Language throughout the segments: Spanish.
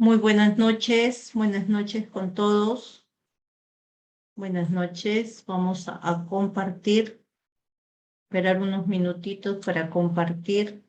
Muy buenas noches con todos. Buenas noches, vamos a compartir, esperar unos minutitos para compartir.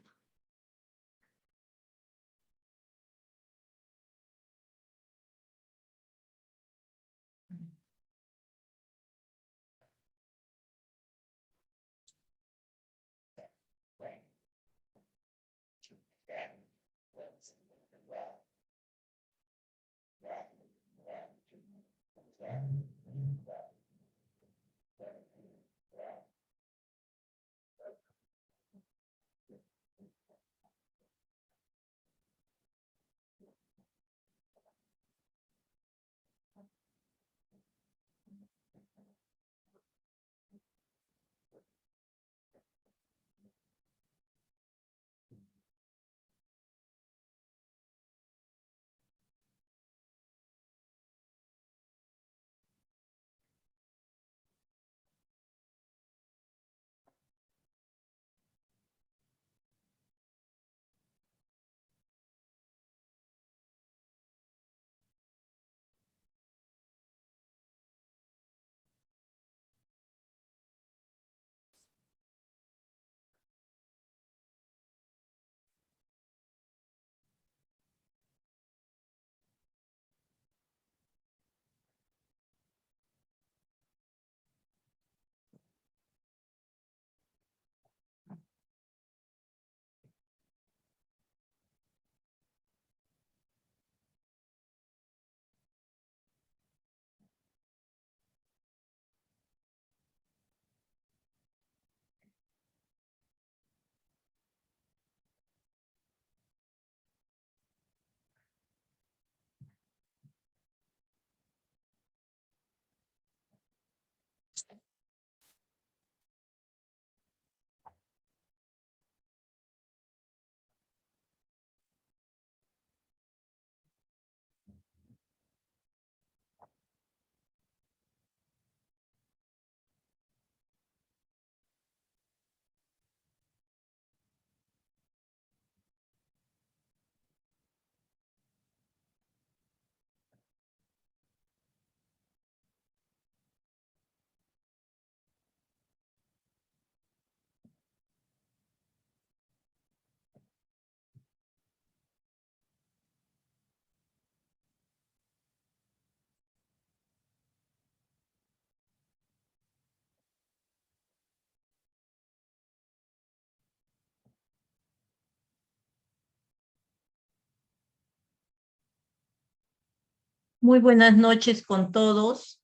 Muy buenas noches con todos.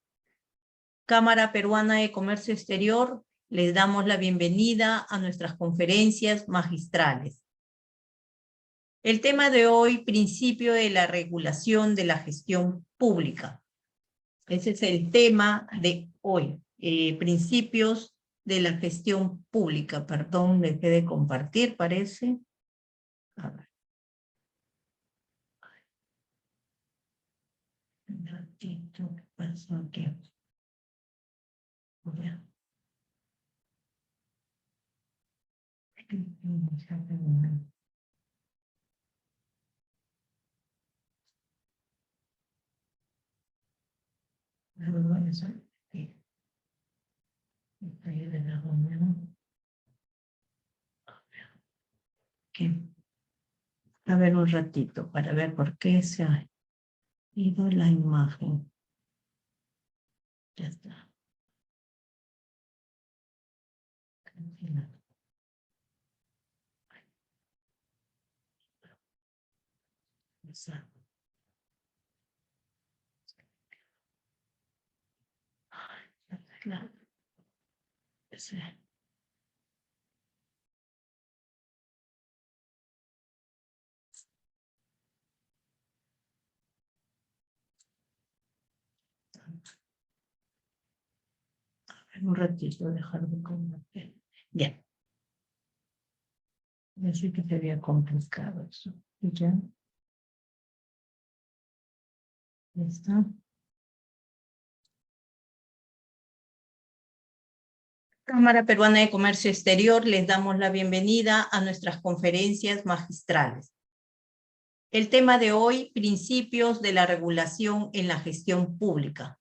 Cámara Peruana de Comercio Exterior, les damos la bienvenida a nuestras conferencias magistrales. El tema de hoy, principio de la regulación de la gestión pública. Ese es el tema de hoy, principios de la gestión pública. Perdón, dejé de compartir, parece. A ver. Un ratito, ¿qué pasó aquí? Ya. A ver un ratito para ver por qué se ha ido la imagen. Ya está. Claro. Sí. Un ratito, dejar de compartir. Ya. Así que se había complicado eso. Y ya. Ya está. Cámara Peruana de Comercio Exterior, les damos la bienvenida a nuestras conferencias magistrales. El tema de hoy, principios de la regulación en la gestión pública.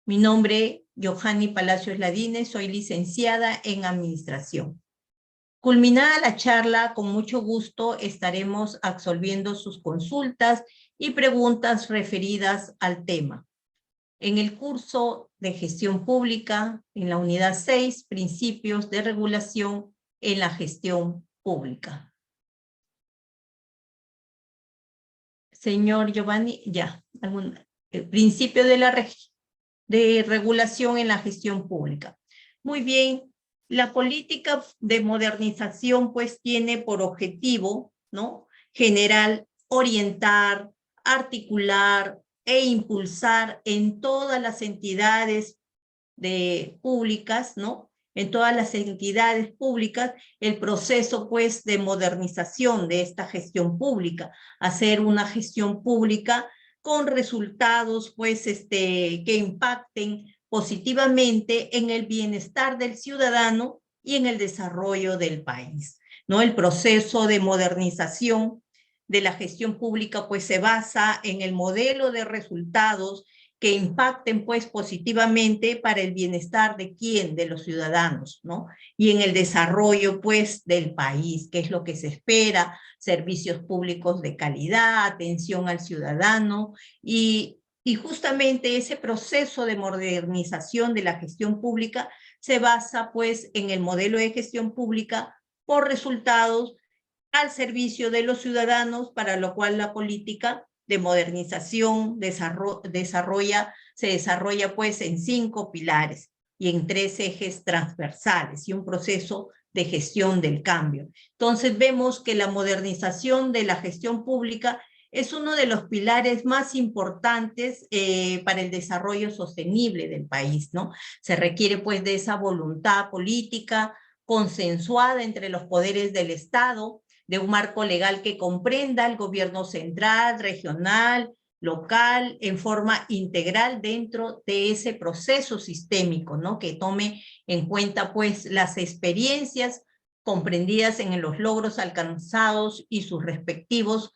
Mi nombre, Johanny Palacios Ladines, soy licenciada en Administración. Culminada la charla, con mucho gusto estaremos absolviendo sus consultas y preguntas referidas al tema. En el curso de Gestión Pública, en la unidad 6, Principios de Regulación en la Gestión Pública. Señor Giovanni, ya. Principio de regulación en la gestión pública. Muy bien. La política de modernización pues tiene por objetivo, ¿no?, general, orientar, articular e impulsar en todas las entidades públicas, ¿no?, en todas las entidades públicas, el proceso pues de modernización de esta gestión pública, hacer una gestión pública con resultados pues que impacten positivamente en el bienestar del ciudadano y en el desarrollo del país, ¿no? El proceso de modernización de la gestión pública pues se basa en el modelo de resultados que impacten pues positivamente para el bienestar de quién, de los ciudadanos, ¿no? Y en el desarrollo pues del país, que es lo que se espera, servicios públicos de calidad, atención al ciudadano, y justamente ese proceso de modernización de la gestión pública se basa pues en el modelo de gestión pública por resultados al servicio de los ciudadanos, para lo cual la política de modernización se desarrolla pues en 5 pilares y en 3 ejes transversales y un proceso de gestión del cambio. Entonces vemos que la modernización de la gestión pública es uno de los pilares más importantes para el desarrollo sostenible del país, ¿no? Se requiere pues de esa voluntad política consensuada entre los poderes del Estado, de un marco legal que comprenda el gobierno central, regional, local, en forma integral dentro de ese proceso sistémico, ¿no?, que tome en cuenta pues las experiencias comprendidas en los logros alcanzados y sus respectivos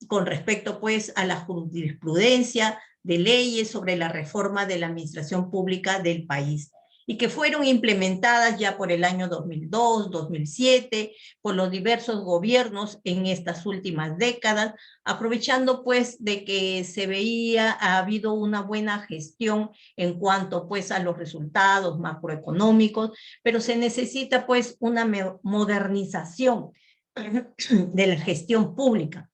con respecto pues a la jurisprudencia de leyes sobre la reforma de la administración pública del país, y que fueron implementadas ya por el año 2002, 2007, por los diversos gobiernos en estas últimas décadas, aprovechando pues de que ha habido una buena gestión en cuanto pues a los resultados macroeconómicos, pero se necesita pues una modernización de la gestión pública.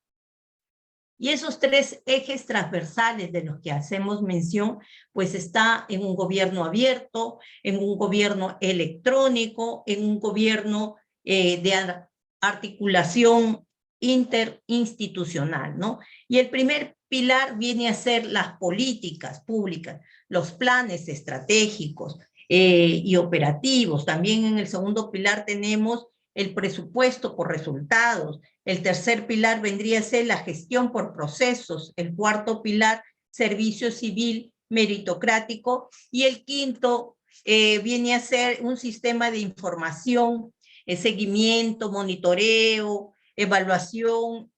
Y esos 3 ejes transversales de los que hacemos mención, pues está en un gobierno abierto, en un gobierno electrónico, en un gobierno de articulación interinstitucional, ¿no? Y el primer pilar viene a ser las políticas públicas, los planes estratégicos y operativos. También en el segundo pilar tenemos el presupuesto por resultados. El tercer pilar vendría a ser la gestión por procesos. El cuarto pilar, servicio civil meritocrático. Y el quinto viene a ser un sistema de información, seguimiento, monitoreo, evaluación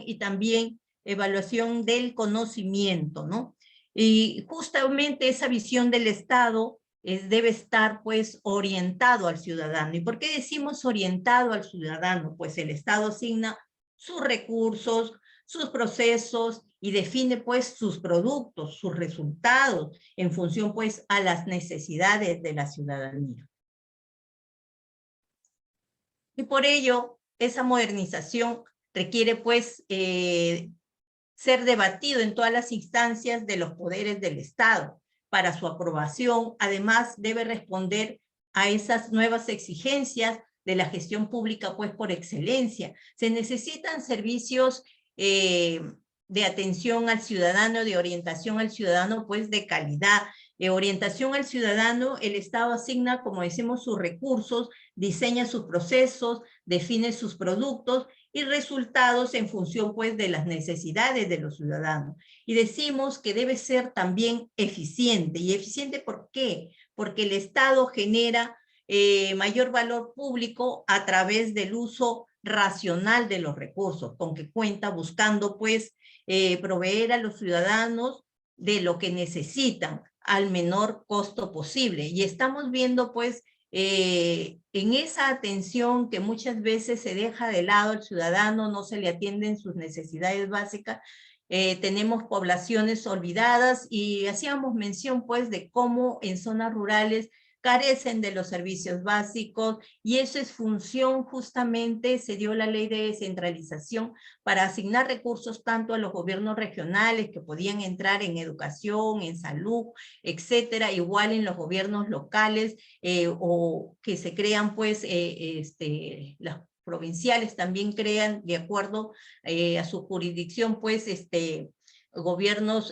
y también evaluación del conocimiento, ¿no? Y justamente esa visión del Estado debe estar pues orientado al ciudadano. ¿Y por qué decimos orientado al ciudadano? Pues el Estado asigna sus recursos, sus procesos y define pues sus productos, sus resultados en función pues a las necesidades de la ciudadanía. Y por ello, esa modernización requiere pues ser debatido en todas las instancias de los poderes del Estado. Para su aprobación, además, debe responder a esas nuevas exigencias de la gestión pública, pues por excelencia. Se necesitan servicios de atención al ciudadano, de orientación al ciudadano, pues de calidad. Orientación al ciudadano, el Estado asigna, como decimos, sus recursos, diseña sus procesos, define sus productos y resultados en función pues de las necesidades de los ciudadanos. Y decimos que debe ser también eficiente. ¿Y eficiente por qué? Porque el Estado genera mayor valor público a través del uso racional de los recursos con que cuenta, buscando pues proveer a los ciudadanos de lo que necesitan al menor costo posible. Y estamos viendo pues en esa atención que muchas veces se deja de lado al ciudadano, no se le atienden sus necesidades básicas. Tenemos poblaciones olvidadas y hacíamos mención pues de cómo en zonas rurales carecen de los servicios básicos y eso es función justamente, se dio la ley de descentralización para asignar recursos tanto a los gobiernos regionales que podían entrar en educación, en salud, etcétera, igual en los gobiernos locales o que se crean pues las provinciales también crean de acuerdo a su jurisdicción pues gobiernos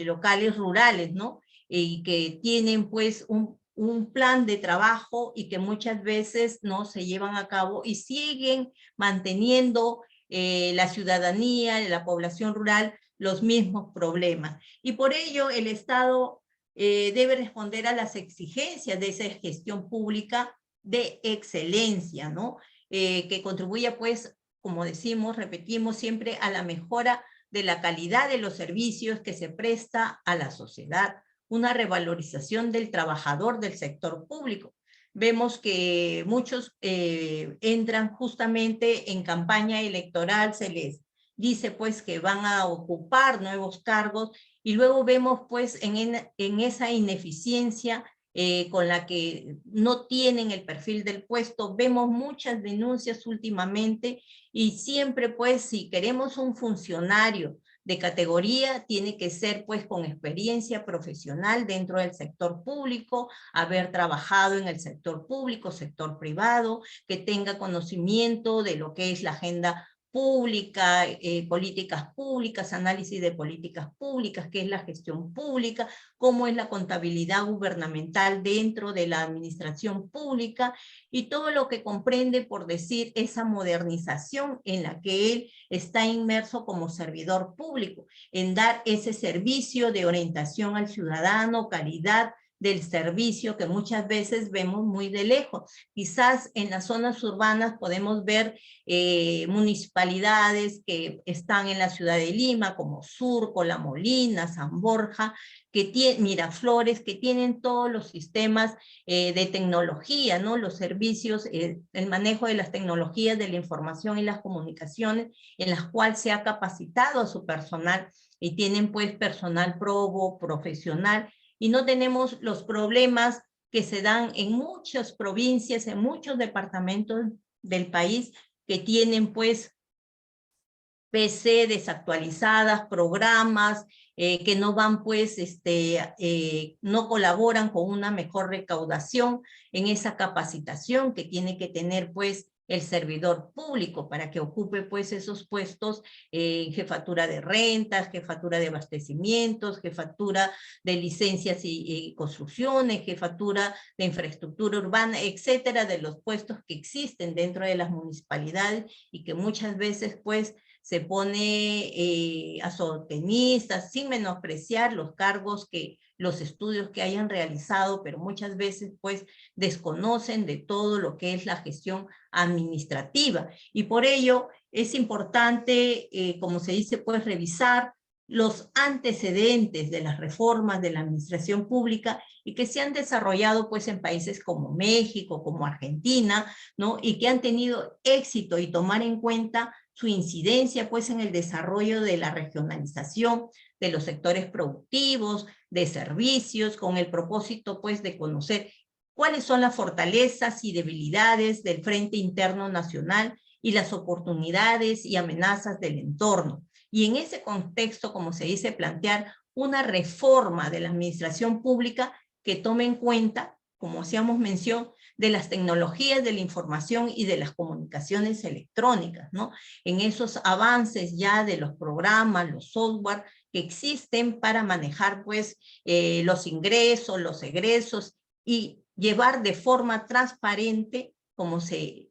locales rurales, ¿no? Y que tienen pues un plan de trabajo y que muchas veces no se llevan a cabo y siguen manteniendo la ciudadanía, la población rural, los mismos problemas. Y por ello el Estado debe responder a las exigencias de esa gestión pública de excelencia, ¿no? Que contribuya pues, como decimos, repetimos siempre, a la mejora de la calidad de los servicios que se presta a la sociedad, una revalorización del trabajador del sector público. Vemos que muchos entran justamente en campaña electoral, se les dice pues que van a ocupar nuevos cargos y luego vemos pues en esa ineficiencia con la que no tienen el perfil del puesto. Vemos muchas denuncias últimamente y siempre pues si queremos un funcionario de categoría, tiene que ser pues con experiencia profesional dentro del sector público, haber trabajado en el sector público, sector privado, que tenga conocimiento de lo que es la agenda pública, políticas públicas, análisis de políticas públicas, qué es la gestión pública, cómo es la contabilidad gubernamental dentro de la administración pública y todo lo que comprende, por decir, esa modernización en la que él está inmerso como servidor público, en dar ese servicio de orientación al ciudadano, calidad del servicio que muchas veces vemos muy de lejos. Quizás en las zonas urbanas podemos ver municipalidades que están en la ciudad de Lima, como Surco, La Molina, San Borja, Miraflores, que tienen todos los sistemas de tecnología, ¿no? Los servicios, el manejo de las tecnologías de la información y las comunicaciones, en las cuales se ha capacitado a su personal y tienen pues personal probo, profesional, y no tenemos los problemas que se dan en muchas provincias, en muchos departamentos del país, que tienen pues PC desactualizadas, programas que no van pues, no colaboran con una mejor recaudación en esa capacitación que tiene que tener pues el servidor público para que ocupe pues esos puestos en jefatura de rentas, jefatura de abastecimientos, jefatura de licencias y construcciones, jefatura de infraestructura urbana, etcétera, de los puestos que existen dentro de las municipalidades y que muchas veces pues se pone a sotenistas, sin menospreciar los cargos los estudios que hayan realizado, pero muchas veces pues desconocen de todo lo que es la gestión administrativa. Y por ello es importante, como se dice, pues revisar los antecedentes de las reformas de la administración pública y que se han desarrollado pues en países como México, como Argentina, ¿no? Y que han tenido éxito y tomar en cuenta su incidencia pues en el desarrollo de la regionalización de los sectores productivos, de servicios, con el propósito pues de conocer cuáles son las fortalezas y debilidades del Frente Interno Nacional y las oportunidades y amenazas del entorno. Y en ese contexto, como se dice, plantear una reforma de la administración pública que tome en cuenta, como hacíamos mención, de las tecnologías de la información y de las comunicaciones electrónicas, ¿no? En esos avances ya de los programas, los software que existen para manejar pues los ingresos, los egresos y llevar de forma transparente, como se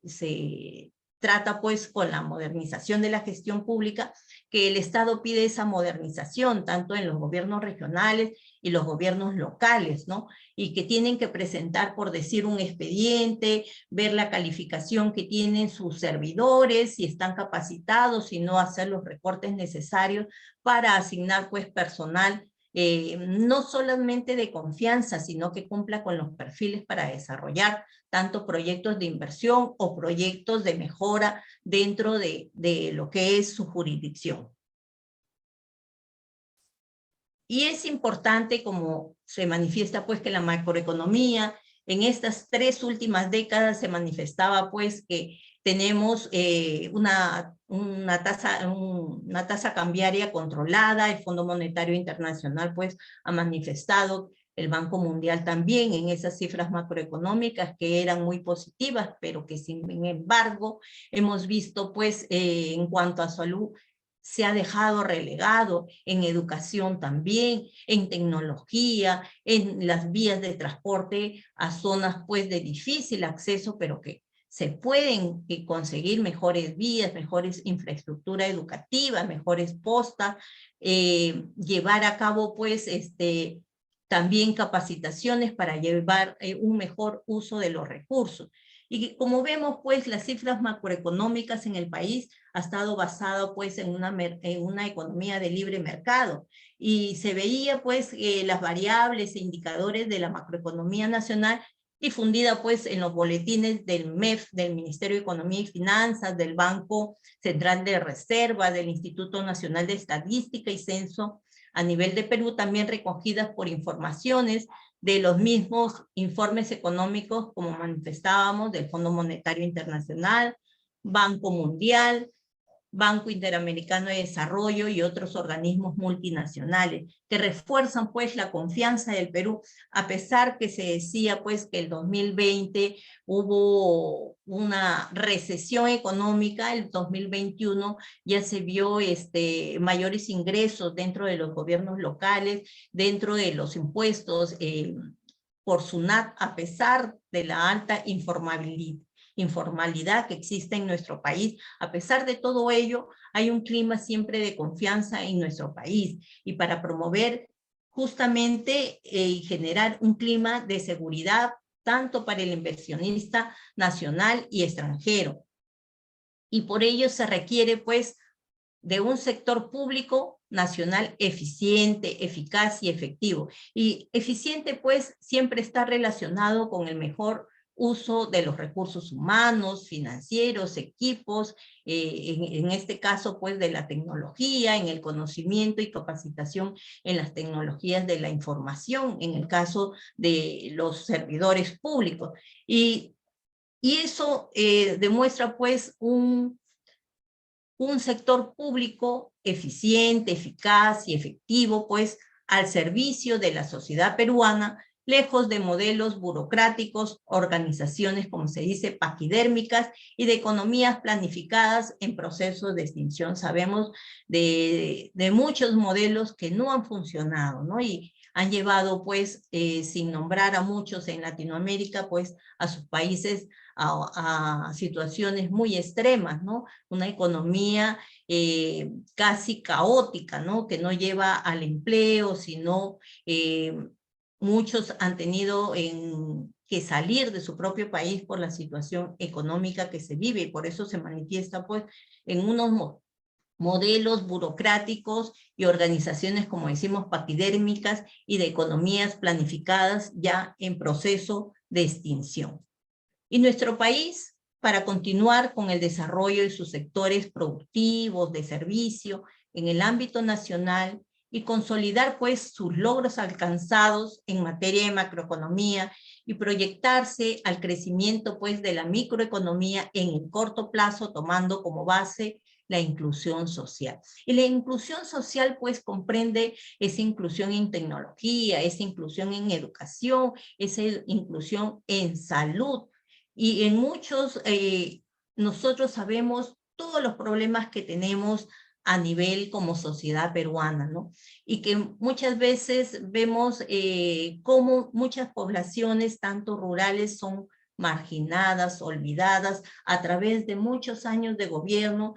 trata pues con la modernización de la gestión pública, que el Estado pide esa modernización, tanto en los gobiernos regionales y los gobiernos locales, ¿no? Y que tienen que presentar, por decir, un expediente, ver la calificación que tienen sus servidores, si están capacitados, y no hacer los recortes necesarios para asignar pues personal no solamente de confianza, sino que cumpla con los perfiles para desarrollar tanto proyectos de inversión o proyectos de mejora dentro de lo que es su jurisdicción. Y es importante, como se manifiesta, pues, que la macroeconomía en estas 3 últimas décadas se manifestaba, pues, que tenemos una tasa cambiaria controlada. El Fondo Monetario Internacional, pues, ha manifestado, el Banco Mundial también, en esas cifras macroeconómicas que eran muy positivas, pero que sin embargo hemos visto, pues, en cuanto a salud, se ha dejado relegado, en educación también, en tecnología, en las vías de transporte a zonas pues de difícil acceso, pero que se pueden conseguir mejores vías, mejores infraestructura educativa, mejores postas, llevar a cabo pues también capacitaciones para llevar un mejor uso de los recursos. Y como vemos, pues, las cifras macroeconómicas en el país ha estado basado, pues, en una economía de libre mercado. Y se veía, pues, las variables e indicadores de la macroeconomía nacional difundida, pues, en los boletines del MEF, del Ministerio de Economía y Finanzas, del Banco Central de Reserva, del Instituto Nacional de Estadística y Censo a nivel de Perú, también recogidas por informaciones de los mismos informes económicos, como manifestábamos, del Fondo Monetario Internacional, Banco Mundial, Banco Interamericano de Desarrollo y otros organismos multinacionales, que refuerzan pues la confianza del Perú, a pesar que se decía pues que el 2020 hubo una recesión económica. El 2021 ya se vio mayores ingresos dentro de los gobiernos locales, dentro de los impuestos por SUNAT, a pesar de la alta informalidad que existe en nuestro país. A pesar de todo ello, hay un clima siempre de confianza en nuestro país, y para promover justamente y generar un clima de seguridad tanto para el inversionista nacional y extranjero. Y por ello se requiere pues de un sector público nacional eficiente, eficaz y efectivo. Y eficiente pues siempre está relacionado con el mejor uso de los recursos humanos, financieros, equipos, en este caso pues de la tecnología, en el conocimiento y capacitación en las tecnologías de la información, en el caso de los servidores públicos. Y eso demuestra pues un sector público eficiente, eficaz y efectivo, pues, al servicio de la sociedad peruana, lejos de modelos burocráticos, organizaciones, como se dice, paquidérmicas, y de economías planificadas en procesos de extinción. Sabemos de muchos modelos que no han funcionado, ¿no? Y han llevado, pues, sin nombrar a muchos en Latinoamérica, pues, a sus países a situaciones muy extremas, ¿no? Una economía casi caótica, ¿no? Que no lleva al empleo, sino muchos han tenido que salir de su propio país por la situación económica que se vive, y por eso se manifiesta pues en unos modelos burocráticos y organizaciones, como decimos, paquidérmicas, y de economías planificadas ya en proceso de extinción. Y nuestro país, para continuar con el desarrollo de sus sectores productivos, de servicio, en el ámbito nacional, y consolidar pues sus logros alcanzados en materia de macroeconomía, y proyectarse al crecimiento pues de la microeconomía en el corto plazo, tomando como base la inclusión social. Y la inclusión social pues comprende esa inclusión en tecnología, esa inclusión en educación, esa inclusión en salud. Y en muchos, nosotros sabemos todos los problemas que tenemos a nivel como sociedad peruana, ¿no? Y que muchas veces vemos cómo muchas poblaciones, tanto rurales, son marginadas, olvidadas a través de muchos años de gobierno.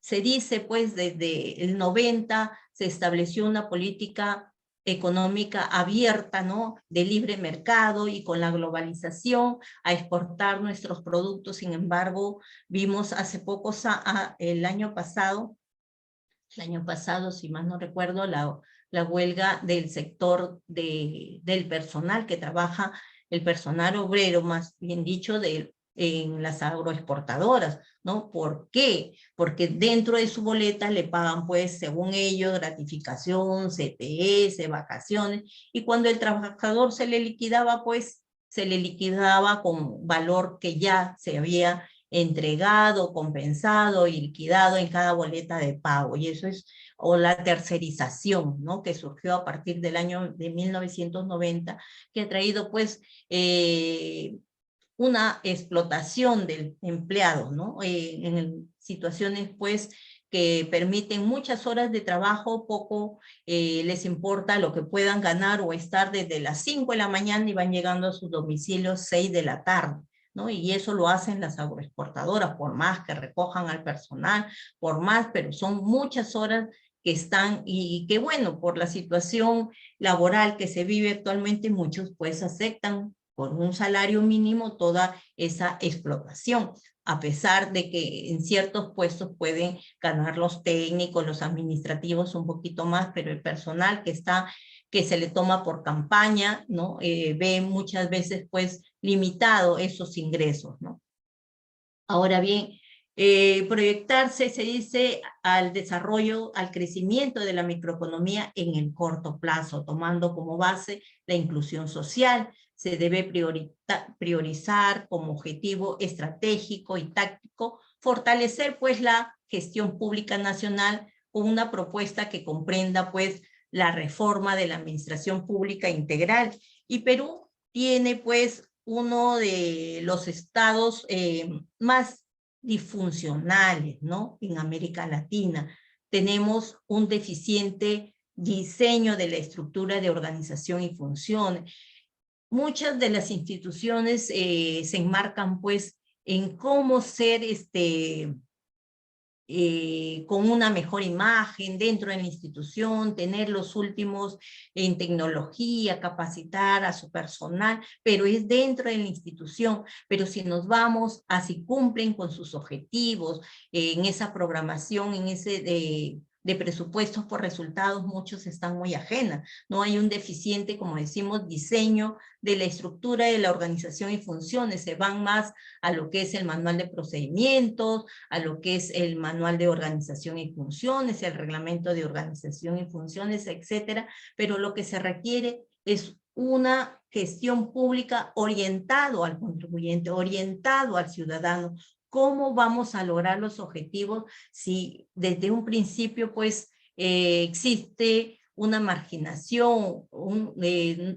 Se dice, pues, desde el 90 se estableció una política económica abierta, ¿no? De libre mercado y con la globalización a exportar nuestros productos. Sin embargo, vimos hace poco, el año pasado, si mal no recuerdo, la huelga del sector del personal que trabaja, el personal obrero, más bien dicho, en las agroexportadoras, ¿no? ¿Por qué? Porque dentro de su boleta le pagan, pues, según ellos, gratificación, CPS, vacaciones, y cuando el trabajador se le liquidaba, pues, se le liquidaba con valor que ya se había entregado, compensado y liquidado en cada boleta de pago. Y eso es, o la tercerización, ¿no? Que surgió a partir del año de 1990, que ha traído, pues, una explotación del empleado, ¿no? En situaciones, pues, que permiten muchas horas de trabajo, poco les importa lo que puedan ganar o estar desde las 5 de la mañana y van llegando a sus domicilios 6 de la tarde, ¿no? Y eso lo hacen las agroexportadoras, por más que recojan al personal, por más, pero son muchas horas que están, y que bueno, por la situación laboral que se vive actualmente, muchos pues aceptan por un salario mínimo toda esa explotación, a pesar de que en ciertos puestos pueden ganar los técnicos, los administrativos un poquito más, pero el personal que se le toma por campaña, ¿no? Ve muchas veces pues limitado esos ingresos, ¿no? Ahora bien, proyectarse, se dice, al desarrollo, al crecimiento de la microeconomía en el corto plazo, tomando como base la inclusión social. Se debe priorizar como objetivo estratégico y táctico, fortalecer pues la gestión pública nacional con una propuesta que comprenda pues la reforma de la administración pública integral. Y Perú tiene pues uno de los estados más disfuncionales, ¿no? En América Latina. Tenemos un deficiente diseño de la estructura de organización y funciones. Muchas de las instituciones se enmarcan, pues, en cómo ser con una mejor imagen dentro de la institución, tener los últimos en tecnología, capacitar a su personal, pero es dentro de la institución. Pero si nos vamos a si cumplen con sus objetivos, en esa programación, en ese de presupuestos por resultados, muchos están muy ajenas. No hay un deficiente, como decimos, diseño de la estructura de la organización y funciones. Se van más a lo que es el manual de procedimientos, a lo que es el manual de organización y funciones, el reglamento de organización y funciones, etcétera, pero lo que se requiere es una gestión pública orientado al contribuyente, orientado al ciudadano. ¿Cómo vamos a lograr los objetivos si desde un principio pues existe una marginación,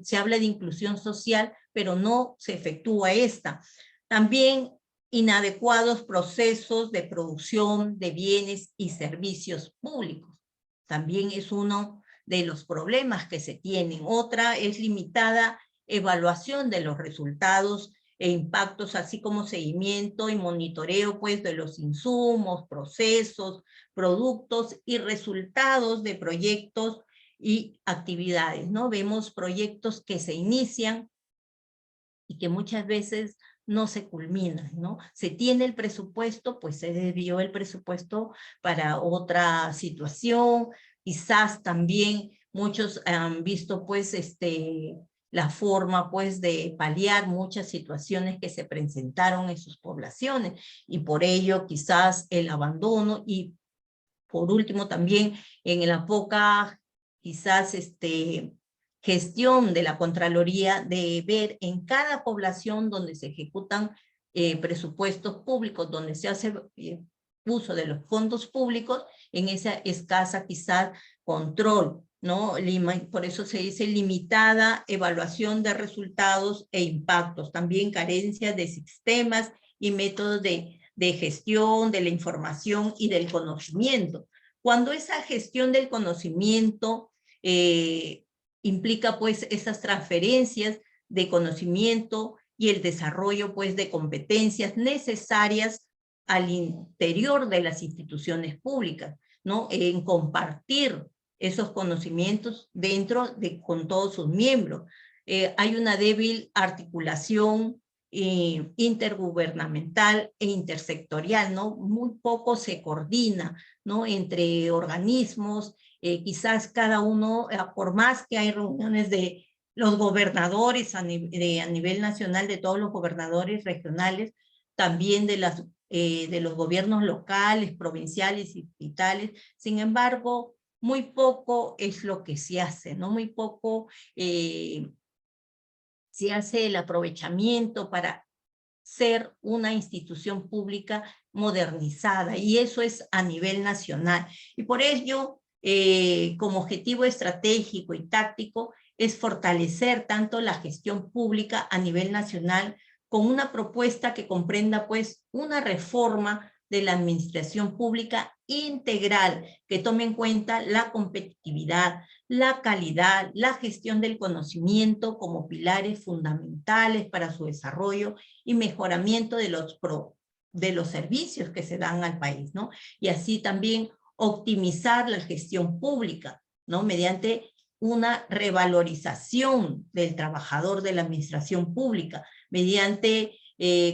se habla de inclusión social, pero no se efectúa esta? También inadecuados procesos de producción de bienes y servicios públicos. También es uno de los problemas que se tienen. Otra es limitada evaluación de los resultados e impactos, así como seguimiento y monitoreo pues, de los insumos, procesos, productos y resultados de proyectos y actividades, ¿no? Vemos proyectos que se inician y que muchas veces no se culmina, ¿no? Se tiene el presupuesto, pues se desvió el presupuesto para otra situación, quizás también muchos han visto pues la forma pues de paliar muchas situaciones que se presentaron en sus poblaciones y por ello quizás el abandono y por último también en la poca quizás gestión de la Contraloría de ver en cada población donde se ejecutan presupuestos públicos, donde se hace uso de los fondos públicos, en esa escasa quizás control, ¿no? Por eso se dice limitada evaluación de resultados e impactos, también carencia de sistemas y métodos de gestión de la información y del conocimiento. Cuando esa gestión del conocimiento implica pues esas transferencias de conocimiento y el desarrollo pues de competencias necesarias al interior de las instituciones públicas, ¿no? En compartir esos conocimientos con todos sus miembros. Hay una débil articulación intergubernamental e intersectorial, ¿no? Muy poco se coordina, ¿no? Entre organismos, quizás cada uno, por más que hay reuniones de los gobernadores a nivel nacional, de todos los gobernadores regionales, también de los gobiernos locales, provinciales y distritales. Sin embargo, muy poco es lo que se hace, ¿no? Muy poco se hace el aprovechamiento para ser una institución pública modernizada, y eso es a nivel nacional. Y por ello, como objetivo estratégico y táctico, es fortalecer tanto la gestión pública a nivel nacional con una propuesta que comprenda pues una reforma de la administración pública integral que tome en cuenta la competitividad, la calidad, la gestión del conocimiento como pilares fundamentales para su desarrollo y mejoramiento de los servicios que se dan al país, ¿no? Y así también optimizar la gestión pública, ¿no? Mediante una revalorización del trabajador de la administración pública, mediante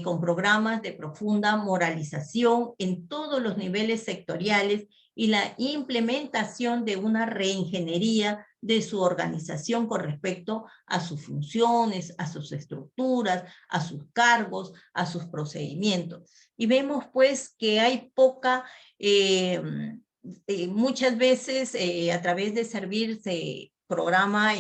con programas de profunda moralización en todos los niveles sectoriales y la implementación de una reingeniería de su organización con respecto a sus funciones, a sus estructuras, a sus cargos, a sus procedimientos. Y vemos pues que hay poca, muchas veces a través de Servir se programa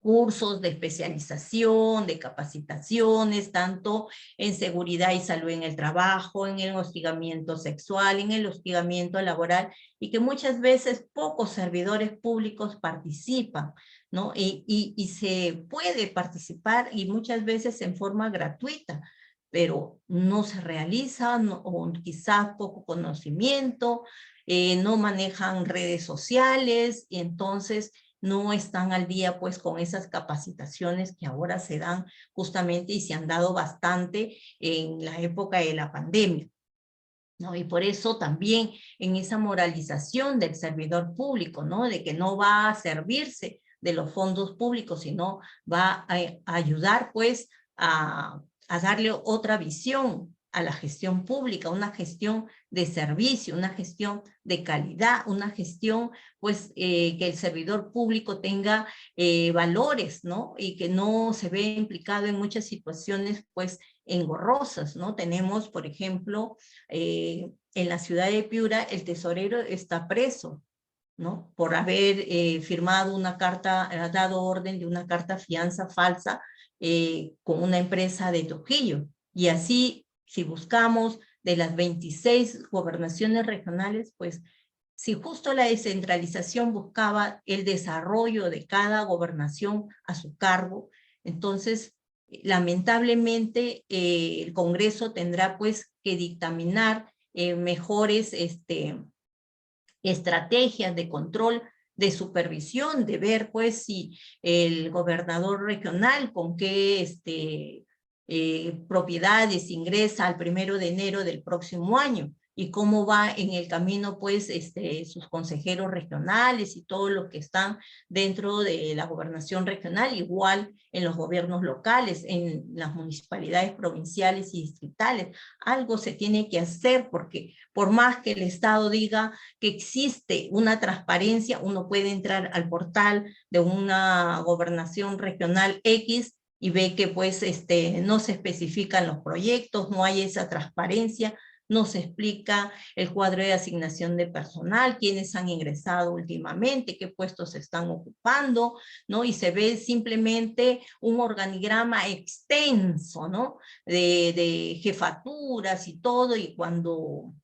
cursos de especialización, de capacitaciones, tanto en seguridad y salud en el trabajo, en el hostigamiento sexual, en el hostigamiento laboral, y que muchas veces pocos servidores públicos participan, ¿no? Y se puede participar y muchas veces en forma gratuita, pero no se realiza, o quizás poco conocimiento, no manejan redes sociales, y entonces no están al día pues con esas capacitaciones que ahora se dan justamente y se han dado bastante en la época de la pandemia, ¿no? Y por eso también en esa moralización del servidor público, ¿no? De que no va a servirse de los fondos públicos, sino va a ayudar pues a darle otra visión a la gestión pública, una gestión de servicio, una gestión de calidad, una gestión pues que el servidor público tenga valores, ¿no? Y que no se ve implicado en muchas situaciones pues engorrosas, ¿no? Tenemos, por ejemplo, en la ciudad de Piura, el tesorero está preso, ¿no? Por haber firmado una carta, dado orden de una carta fianza falsa con una empresa de Trujillo. Y así, si buscamos de las 26 gobernaciones regionales, pues si justo la descentralización buscaba el desarrollo de cada gobernación a su cargo, entonces lamentablemente el Congreso tendrá pues que dictaminar mejores estrategias de control, de supervisión, de ver pues si el gobernador regional con qué propiedades ingresa al 1 de enero del próximo año, y cómo va en el camino pues sus consejeros regionales y todo lo que están dentro de la gobernación regional, igual en los gobiernos locales, en las municipalidades provinciales y distritales. Algo se tiene que hacer, porque por más que el Estado diga que existe una transparencia, uno puede entrar al portal de una gobernación regional X y ve que pues no se especifican los proyectos, no hay esa transparencia, no se explica el cuadro de asignación de personal, quiénes han ingresado últimamente, qué puestos se están ocupando, ¿no? Y se ve simplemente un organigrama extenso, ¿no? De jefaturas y todo, y cuando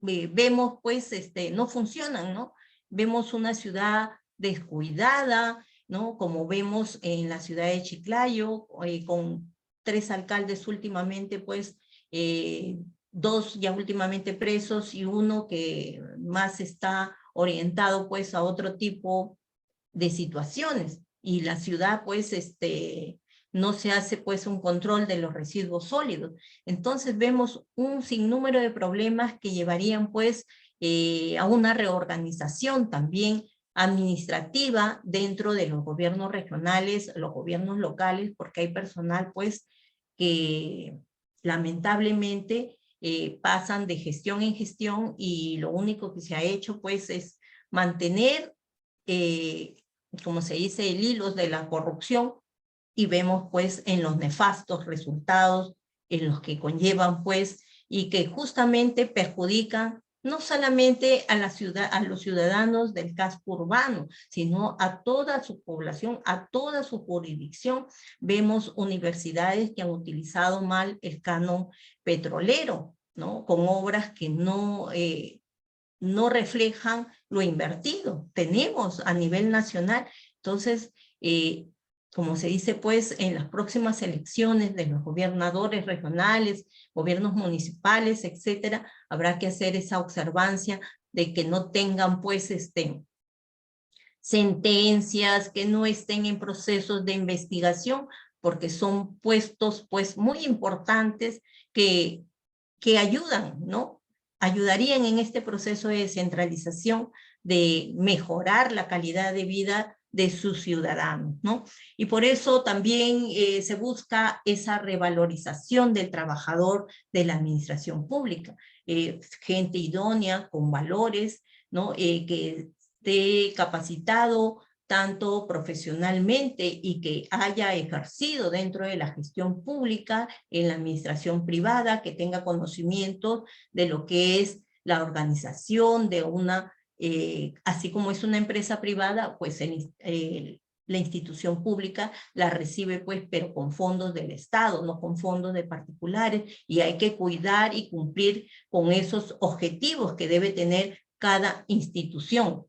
vemos pues no funcionan, ¿no? Vemos una ciudad descuidada, ¿no? Como vemos en la ciudad de Chiclayo, con 3 alcaldes últimamente, pues 2 ya últimamente presos y uno que más está orientado pues a otro tipo de situaciones. Y la ciudad pues no se hace pues un control de los residuos sólidos. Entonces vemos un sinnúmero de problemas que llevarían pues a una reorganización también administrativa dentro de los gobiernos regionales, los gobiernos locales, porque hay personal pues que lamentablemente pasan de gestión en gestión y lo único que se ha hecho pues es mantener, como se dice, el hilo de la corrupción, y vemos pues en los nefastos resultados en los que conllevan pues y que justamente perjudican no solamente a los ciudadanos del casco urbano, sino a toda su población, a toda su jurisdicción. Vemos universidades que han utilizado mal el canon petrolero, ¿no? Con obras que no reflejan lo invertido. Tenemos a nivel nacional, entonces, como se dice pues, en las próximas elecciones de los gobernadores regionales, gobiernos municipales, etcétera, habrá que hacer esa observancia de que no tengan pues sentencias, que no estén en procesos de investigación, porque son puestos pues muy importantes que ayudan, ¿no? Ayudarían en este proceso de descentralización, de mejorar la calidad de vida de sus ciudadanos, ¿no? Y por eso también se busca esa revalorización del trabajador de la administración pública, gente idónea, con valores, ¿no? Que esté capacitado tanto profesionalmente y que haya ejercido dentro de la gestión pública, en la administración privada, que tenga conocimiento de lo que es la organización de una, así como es una empresa privada, pues la institución pública la recibe pues, pero con fondos del Estado, no con fondos de particulares, y hay que cuidar y cumplir con esos objetivos que debe tener cada institución.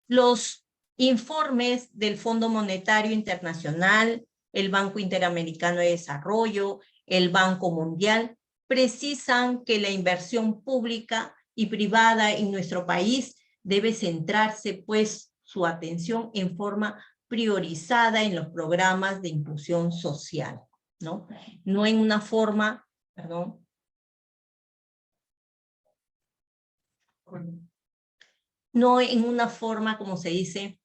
Los informes del Fondo Monetario Internacional, el Banco Interamericano de Desarrollo, el Banco Mundial, precisan que la inversión pública y privada en nuestro país debe centrarse, pues, su atención en forma priorizada en los programas de inclusión social, ¿no? No en una forma, perdón, no en una forma, como se dice,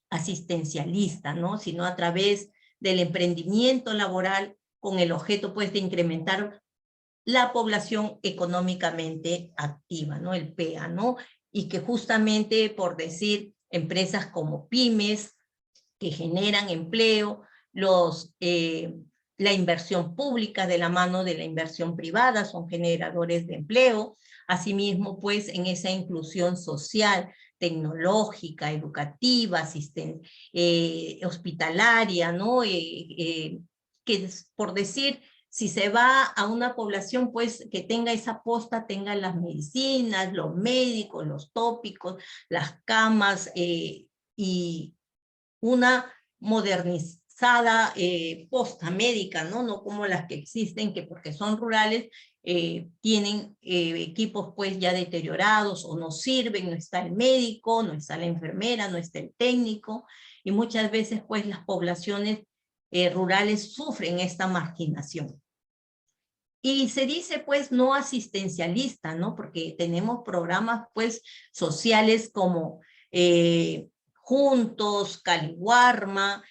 asistencialista, ¿no? Sino a través del emprendimiento laboral con el objeto, pues, de incrementar la población económicamente activa, ¿no? El PEA, ¿no? Y que justamente, por decir, empresas como pymes, que generan empleo, la inversión pública de la mano de la inversión privada son generadores de empleo. Asimismo, pues, en esa inclusión social, tecnológica, educativa, hospitalaria, ¿no? Que por decir, si se va a una población, pues, que tenga esa posta, tenga las medicinas, los médicos, los tópicos, las camas, y una modernizada posta médica, ¿no? No como las que existen, que porque son rurales, tienen equipos pues ya deteriorados o no sirven, no está el médico, no está la enfermera, no está el técnico, y muchas veces pues las poblaciones rurales sufren esta marginación. Y se dice pues no asistencialista, ¿no? Porque tenemos programas pues sociales como Juntos, Caliwarma,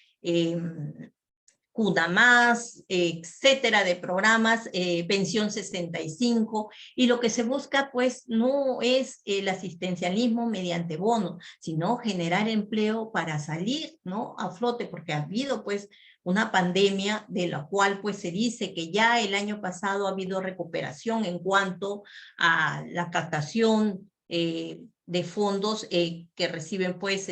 Cudamás, etcétera, de programas, Pensión 65, y lo que se busca pues no es el asistencialismo mediante bonos, sino generar empleo para salir, ¿no? A flote, porque ha habido pues una pandemia de la cual pues se dice que ya el año pasado ha habido recuperación en cuanto a la captación de fondos que reciben pues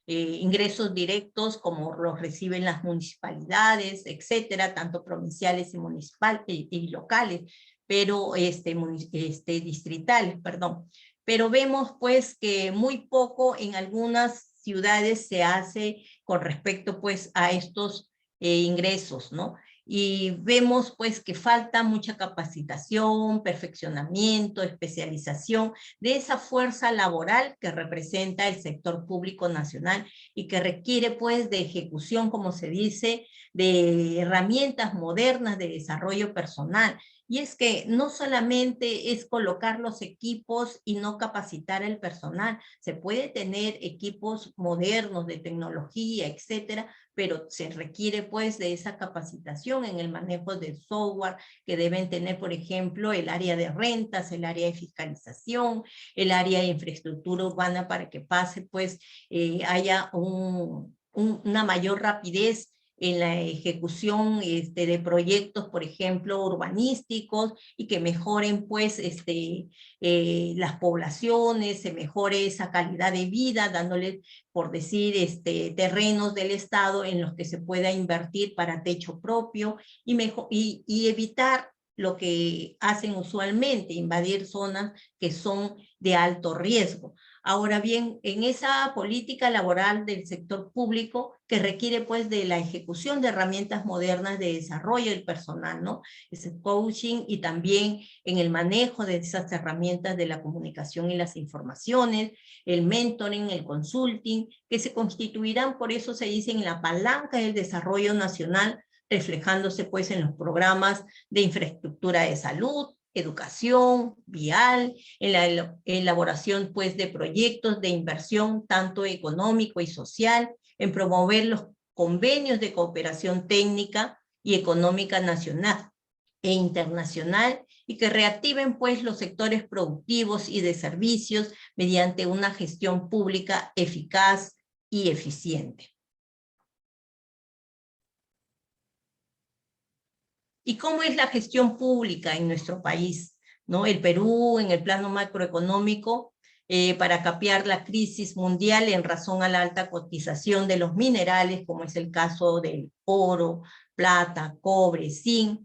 ingresos directos como los reciben las municipalidades, etcétera, tanto provinciales y municipales y locales, pero distritales, perdón. Pero vemos pues que muy poco en algunas ciudades se hace con respecto pues a estos ingresos, ¿no? y vemos pues que falta mucha capacitación, perfeccionamiento, especialización de esa fuerza laboral que representa el sector público nacional y que requiere pues de ejecución, como se dice, de herramientas modernas de desarrollo personal. Y es que no solamente es colocar los equipos y no capacitar el personal, se puede tener equipos modernos de tecnología, etcétera, pero se requiere pues de esa capacitación en el manejo del software que deben tener, por ejemplo, el área de rentas, el área de fiscalización, el área de infraestructura urbana para que pase pues haya una mayor rapidez en la ejecución de proyectos, por ejemplo, urbanísticos, y que mejoren pues las poblaciones, se mejore esa calidad de vida, dándoles, por decir, terrenos del Estado en los que se pueda invertir para techo propio y evitar lo que hacen usualmente, invadir zonas que son de alto riesgo. Ahora bien, en esa política laboral del sector público que requiere pues de la ejecución de herramientas modernas de desarrollo del personal, ¿no? Ese coaching y también en el manejo de esas herramientas de la comunicación y las informaciones, el mentoring, el consulting, que se constituirán, por eso se dice, en la palanca del desarrollo nacional, reflejándose pues en los programas de infraestructura de salud, educación, vial, en la elaboración pues de proyectos de inversión tanto económico y social, en promover los convenios de cooperación técnica y económica nacional e internacional y que reactiven pues los sectores productivos y de servicios mediante una gestión pública eficaz y eficiente. ¿Y cómo es la gestión pública en nuestro país? ¿No? El Perú, en el plano macroeconómico, para capear la crisis mundial en razón a la alta cotización de los minerales, como es el caso del oro, plata, cobre, zinc,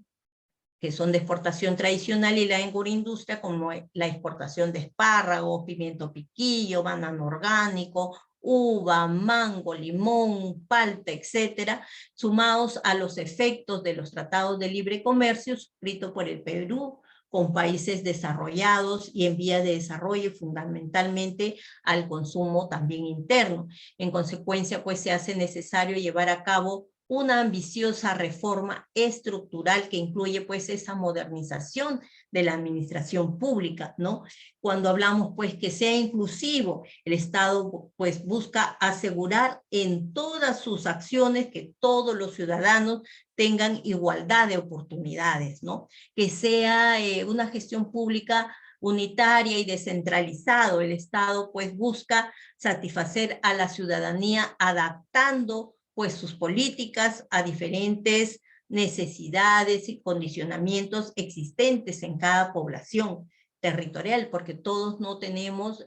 que son de exportación tradicional, y la agroindustria, como la exportación de espárragos, pimiento piquillo, banano orgánico, uva, mango, limón, palta, etcétera, sumados a los efectos de los tratados de libre comercio suscritos por el Perú con países desarrollados y en vía de desarrollo, fundamentalmente al consumo también interno. En consecuencia, pues se hace necesario llevar a cabo una ambiciosa reforma estructural que incluye pues esa modernización de la administración pública, ¿no? Cuando hablamos pues que sea inclusivo, el Estado pues busca asegurar en todas sus acciones que todos los ciudadanos tengan igualdad de oportunidades, ¿no? Que sea una gestión pública unitaria y descentralizado. El Estado pues busca satisfacer a la ciudadanía adaptando pues sus políticas a diferentes necesidades y condicionamientos existentes en cada población territorial, porque todos no tenemos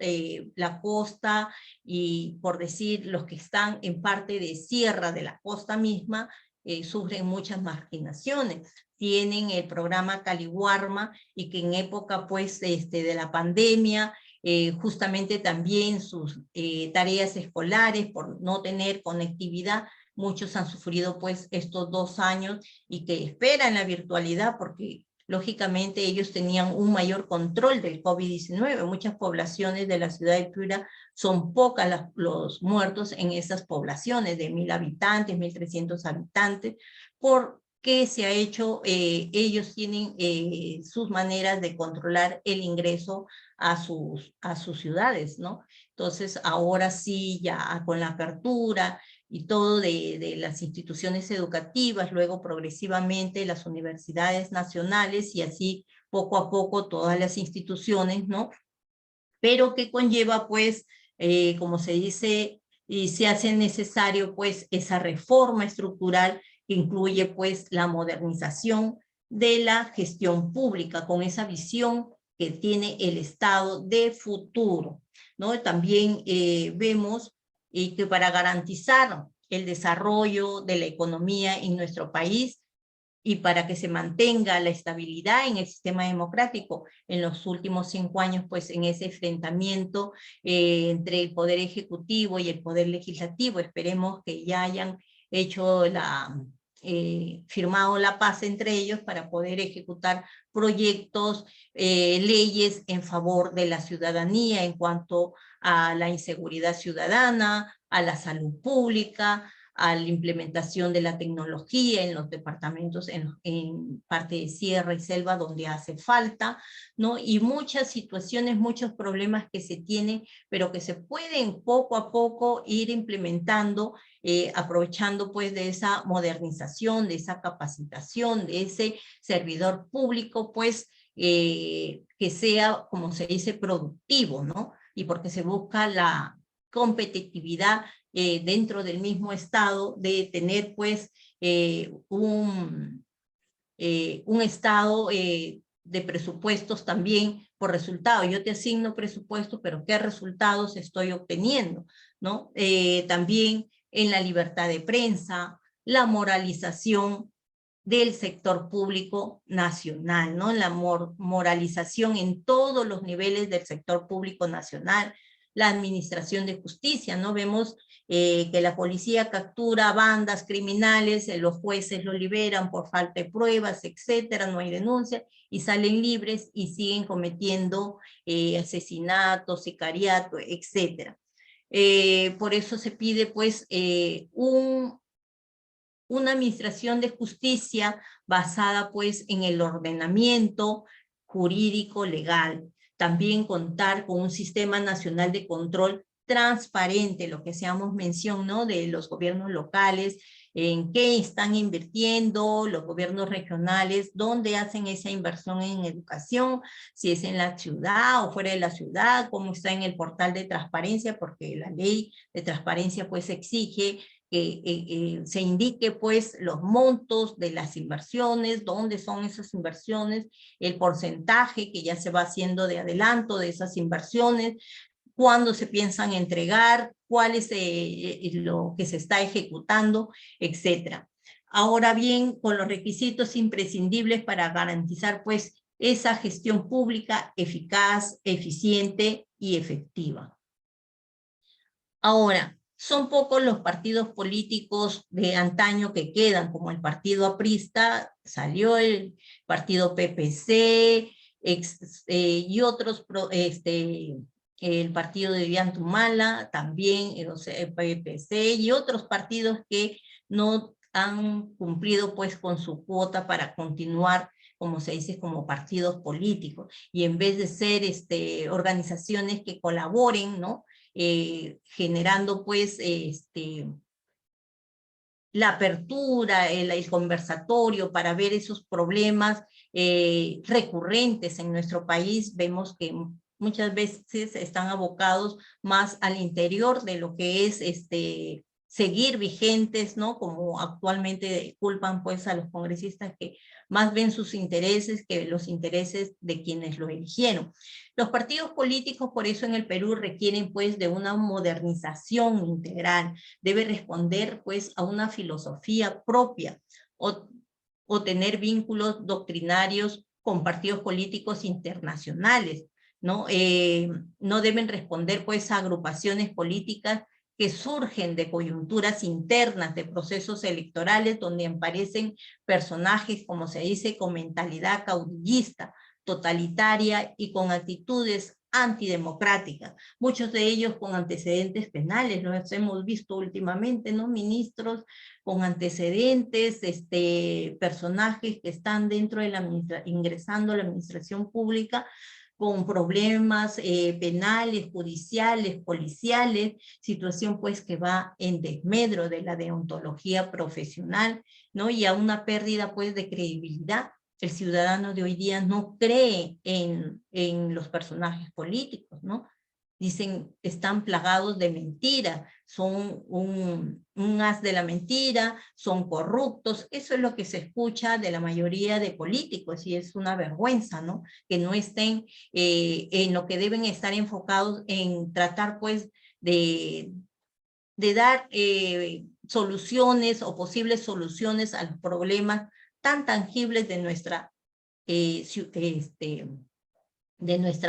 la costa y, por decir, los que están en parte de sierra de la costa misma, sufren muchas marginaciones. Tienen el programa Caliwarma y que en época pues de la pandemia justamente también sus tareas escolares por no tener conectividad, muchos han sufrido pues estos 2 años y que esperan la virtualidad porque lógicamente ellos tenían un mayor control del COVID-19. Muchas poblaciones de la ciudad de Piura son pocas los muertos en esas poblaciones de 1.000 habitantes, 1.300 habitantes, porque se ha hecho, ellos tienen sus maneras de controlar el ingreso a sus ciudades, ¿no? Entonces ahora sí, ya con la apertura y todo de las instituciones educativas, luego progresivamente las universidades nacionales y así poco a poco todas las instituciones, ¿no? Pero que conlleva pues, como se dice, y se hace necesario pues esa reforma estructural que incluye pues la modernización de la gestión pública con esa visión que tiene el Estado de futuro, ¿no? También vemos que para garantizar el desarrollo de la economía en nuestro país y para que se mantenga la estabilidad en el sistema democrático en los últimos 5 años, pues en ese enfrentamiento entre el Poder Ejecutivo y el Poder Legislativo, esperemos que ya hayan hecho firmado la paz entre ellos para poder ejecutar proyectos, leyes en favor de la ciudadanía en cuanto a la inseguridad ciudadana, a la salud pública, a la implementación de la tecnología en los departamentos, en parte de sierra y selva donde hace falta, ¿no? Y muchas situaciones, muchos problemas que se tienen, pero que se pueden poco a poco ir implementando, aprovechando pues de esa modernización, de esa capacitación, de ese servidor público, pues que sea, como se dice, productivo, ¿no? Y porque se busca la competitividad dentro del mismo Estado, de tener pues un Estado de presupuestos también por resultado. Yo te asigno presupuesto, pero ¿qué resultados estoy obteniendo? ¿No? También en la libertad de prensa, la moralización del sector público nacional, ¿no? La moralización en todos los niveles del sector público nacional, la administración de justicia, ¿no? Vemos que la policía captura bandas criminales, los jueces lo liberan por falta de pruebas, etcétera, no hay denuncia, y salen libres y siguen cometiendo asesinatos, sicariato, etcétera. Por eso se pide, pues, una administración de justicia basada pues en el ordenamiento jurídico legal. También contar con un sistema nacional de control transparente, lo que seamos mención, ¿no? De los gobiernos locales, en qué están invirtiendo, los gobiernos regionales, dónde hacen esa inversión en educación, si es en la ciudad o fuera de la ciudad, cómo está en el portal de transparencia, porque la ley de transparencia pues exige que se indique pues los montos de las inversiones, dónde son esas inversiones, el porcentaje que ya se va haciendo de adelanto de esas inversiones, cuándo se piensan entregar, cuál es lo que se está ejecutando, etcétera. Ahora bien, con los requisitos imprescindibles para garantizar pues esa gestión pública eficaz, eficiente y efectiva. Ahora, son pocos los partidos políticos de antaño que quedan, como el partido aprista, salió el partido PPC, y otros, el partido de Ollantumala, también el PPC, y otros partidos que no han cumplido pues con su cuota para continuar, como se dice, como partidos políticos, y en vez de ser organizaciones que colaboren, ¿no? Generando pues la apertura, el conversatorio para ver esos problemas recurrentes en nuestro país. Vemos que muchas veces están abocados más al interior de lo que es seguir vigentes, ¿no? Como actualmente culpan pues a los congresistas que más ven sus intereses que los intereses de quienes lo eligieron. Los partidos políticos, por eso en el Perú requieren pues de una modernización integral, debe responder pues a una filosofía propia o tener vínculos doctrinarios con partidos políticos internacionales, ¿no? No deben responder pues a agrupaciones políticas que surgen de coyunturas internas, de procesos electorales donde aparecen personajes, como se dice, con mentalidad caudillista, totalitaria y con actitudes antidemocráticas, muchos de ellos con antecedentes penales, los hemos visto últimamente, ¿no? Ministros con antecedentes, personajes que están dentro de ingresando a la administración pública, con problemas penales, judiciales, policiales, situación pues que va en desmedro de la deontología profesional, ¿no? Y a una pérdida pues de credibilidad. El ciudadano de hoy día no cree en los personajes políticos, ¿no? Dicen, están plagados de mentira, son un as de la mentira, son corruptos. Eso es lo que se escucha de la mayoría de políticos y es una vergüenza, ¿no? Que no estén en lo que deben estar enfocados en tratar, pues, de dar soluciones o posibles soluciones a los problemas tan tangibles de nuestra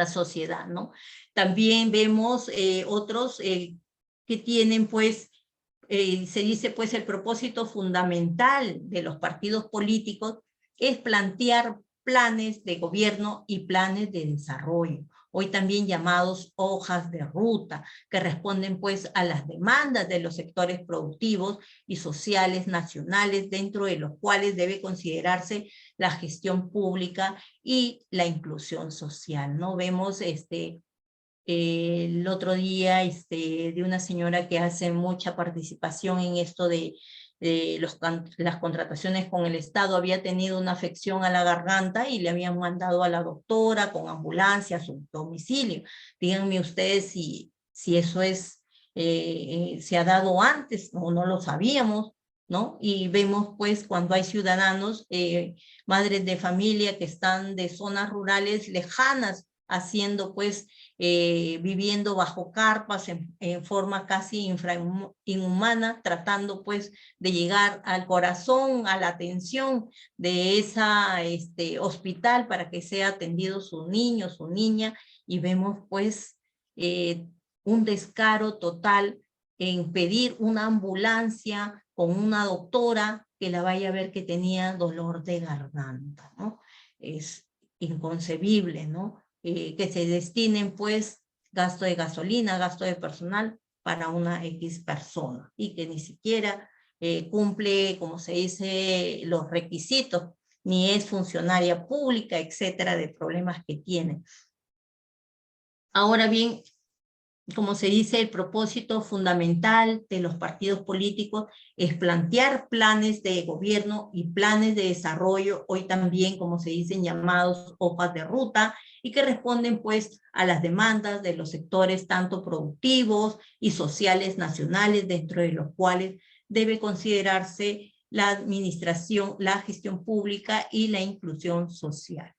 sociedad, ¿no? También vemos otros que tienen, pues, se dice pues el propósito fundamental de los partidos políticos es plantear planes de gobierno y planes de desarrollo, hoy también llamados hojas de ruta, que responden pues a las demandas de los sectores productivos y sociales nacionales, dentro de los cuales debe considerarse la gestión pública y la inclusión social, ¿no? Vemos el otro día de una señora que hace mucha participación en esto de las contrataciones con el Estado, había tenido una afección a la garganta y le habían mandado a la doctora con ambulancia a su domicilio. Díganme ustedes si eso se ha dado antes o no lo sabíamos, ¿no? Y vemos pues cuando hay ciudadanos, madres de familia que están de zonas rurales lejanas, haciendo pues viviendo bajo carpas en forma casi inhumana, tratando pues de llegar al corazón, a la atención de esa hospital para que sea atendido su niño, su niña, y vemos pues un descaro total en pedir una ambulancia con una doctora que la vaya a ver que tenía dolor de garganta, ¿no? Es inconcebible, ¿no? Que se destinen pues gasto de gasolina, gasto de personal para una X persona y que ni siquiera cumple, como se dice, los requisitos, ni es funcionaria pública, etcétera, de problemas que tiene. Ahora bien, como se dice, el propósito fundamental de los partidos políticos es plantear planes de gobierno y planes de desarrollo, hoy también, como se dicen, llamados hojas de ruta, y que responden pues a las demandas de los sectores tanto productivos y sociales nacionales, dentro de los cuales debe considerarse la administración, la gestión pública y la inclusión social.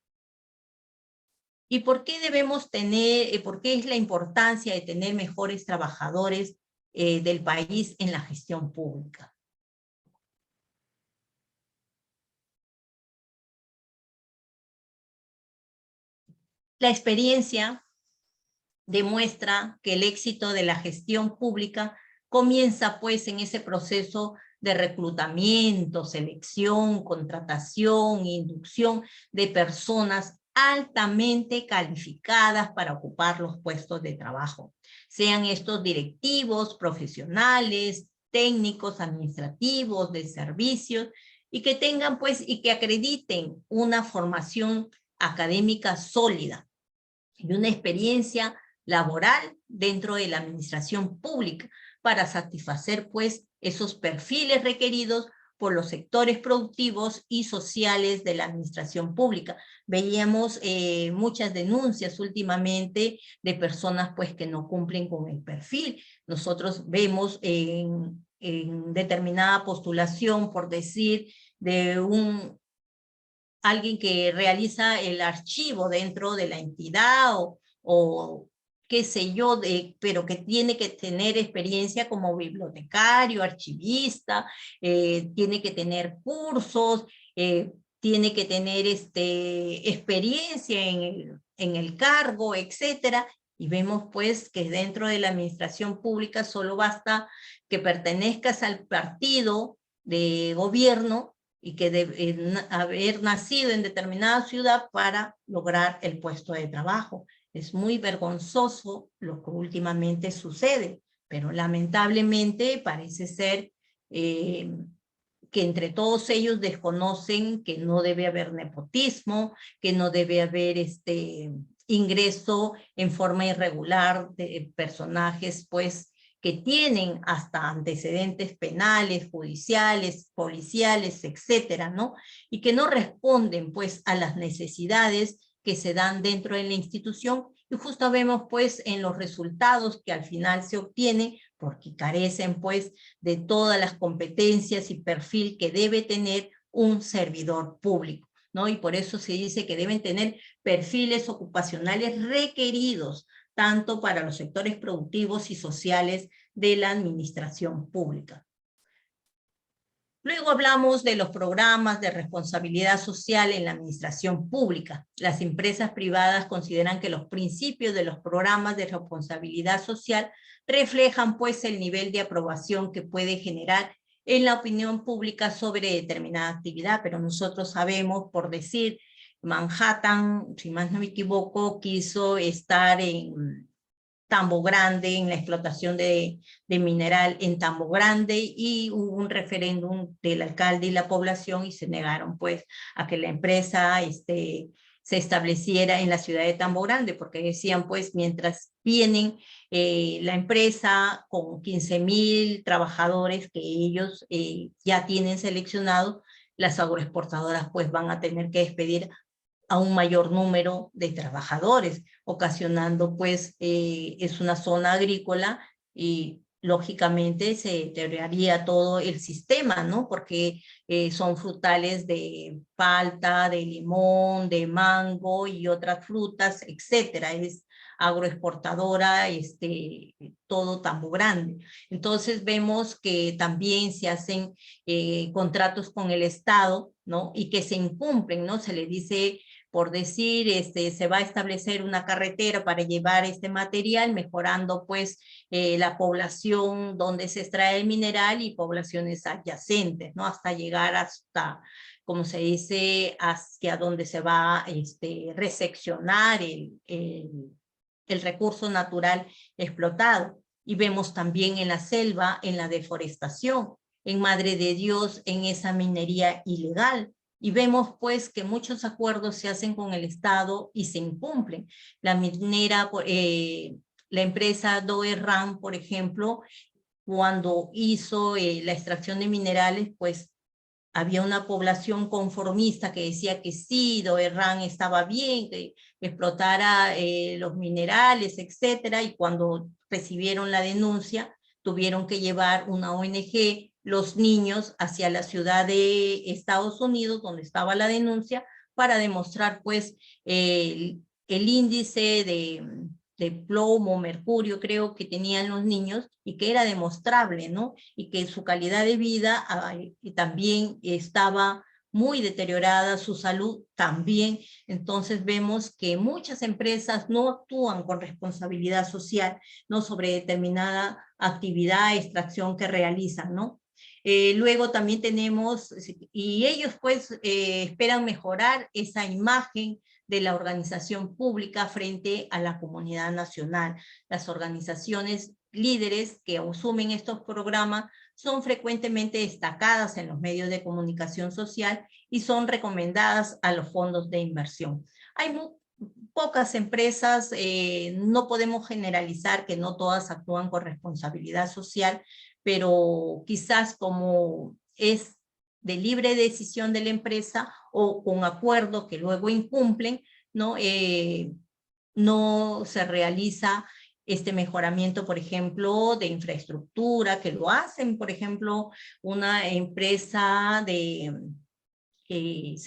¿Y por qué debemos tener, por qué es la importancia de tener mejores trabajadores del país en la gestión pública? La experiencia demuestra que el éxito de la gestión pública comienza pues en ese proceso de reclutamiento, selección, contratación, inducción de personas altamente calificadas para ocupar los puestos de trabajo, sean estos directivos, profesionales, técnicos, administrativos, de servicios, y que tengan pues y que acrediten una formación académica sólida y una experiencia laboral dentro de la administración pública para satisfacer pues esos perfiles requeridos por los sectores productivos y sociales de la administración pública. Veíamos muchas denuncias últimamente de personas pues que no cumplen con el perfil. Nosotros vemos en determinada postulación, por decir, de alguien que realiza el archivo dentro de la entidad o qué sé yo, pero que tiene que tener experiencia como bibliotecario, archivista, tiene que tener cursos, tiene que tener experiencia en el cargo, etcétera. Y vemos pues que dentro de la administración pública solo basta que pertenezcas al partido de gobierno y que debe haber nacido en determinada ciudad para lograr el puesto de trabajo. Es muy vergonzoso lo que últimamente sucede, pero lamentablemente parece ser que entre todos ellos desconocen que no debe haber nepotismo, que no debe haber ingreso en forma irregular de personajes pues que tienen hasta antecedentes penales, judiciales, policiales, etcétera, ¿no? Y que no responden, pues, a las necesidades que se dan dentro de la institución, y justo vemos, pues, en los resultados que al final se obtienen, porque carecen, pues, de todas las competencias y perfil que debe tener un servidor público, ¿no? Y por eso se dice que deben tener perfiles ocupacionales requeridos, tanto para los sectores productivos y sociales de la administración pública. Luego hablamos de los programas de responsabilidad social en la administración pública. Las empresas privadas consideran que los principios de los programas de responsabilidad social reflejan pues el nivel de aprobación que puede generar en la opinión pública sobre determinada actividad, pero nosotros sabemos, por decir, Manhattan, si más no me equivoco, quiso estar en Tambo Grande, en la explotación de mineral en Tambo Grande, y hubo un referéndum del alcalde y la población y se negaron pues a que la empresa se estableciera en la ciudad de Tambo Grande, porque decían pues mientras vienen la empresa con 15,000 trabajadores que ellos ya tienen seleccionados, las agroexportadoras pues van a tener que despedir a un mayor número de trabajadores, ocasionando pues, es una zona agrícola y lógicamente se deterioraría todo el sistema, ¿no? Porque son frutales de palta, de limón, de mango y otras frutas, etcétera. Es agroexportadora, todo Tambo Grande. Entonces vemos que también se hacen contratos con el Estado, ¿no? Y que se incumplen, ¿no? Se le dice, por decir, se va a establecer una carretera para llevar este material, mejorando pues la población donde se extrae el mineral y poblaciones adyacentes, ¿no? Hasta llegar hasta, como se dice, hacia donde se va a reseccionar el recurso natural explotado. Y vemos también en la selva, en la deforestación, en Madre de Dios, en esa minería ilegal. Y vemos pues que muchos acuerdos se hacen con el Estado y se incumplen. La minera, la empresa Doerran, por ejemplo, cuando hizo la extracción de minerales, pues había una población conformista que decía que sí, Doerran estaba bien, que explotara los minerales, etcétera, y cuando recibieron la denuncia, tuvieron que llevar una ONG, los niños, hacia la ciudad de Estados Unidos, donde estaba la denuncia, para demostrar pues el índice de plomo, mercurio, creo que tenían los niños, y que era demostrable, ¿no? Y que su calidad de vida también estaba muy deteriorada, su salud también. Entonces vemos que muchas empresas no actúan con responsabilidad social, ¿no? Sobre determinada actividad, extracción que realizan, ¿no? Luego también tenemos, y ellos pues esperan mejorar esa imagen de la organización pública frente a la comunidad nacional. Las organizaciones líderes que asumen estos programas son frecuentemente destacadas en los medios de comunicación social y son recomendadas a los fondos de inversión. Hay pocas empresas, no podemos generalizar que no todas actúan con responsabilidad social, pero quizás como es de libre decisión de la empresa o con acuerdo que luego incumplen, ¿no? No se realiza este mejoramiento, por ejemplo, de infraestructura, que lo hacen, por ejemplo, una empresa se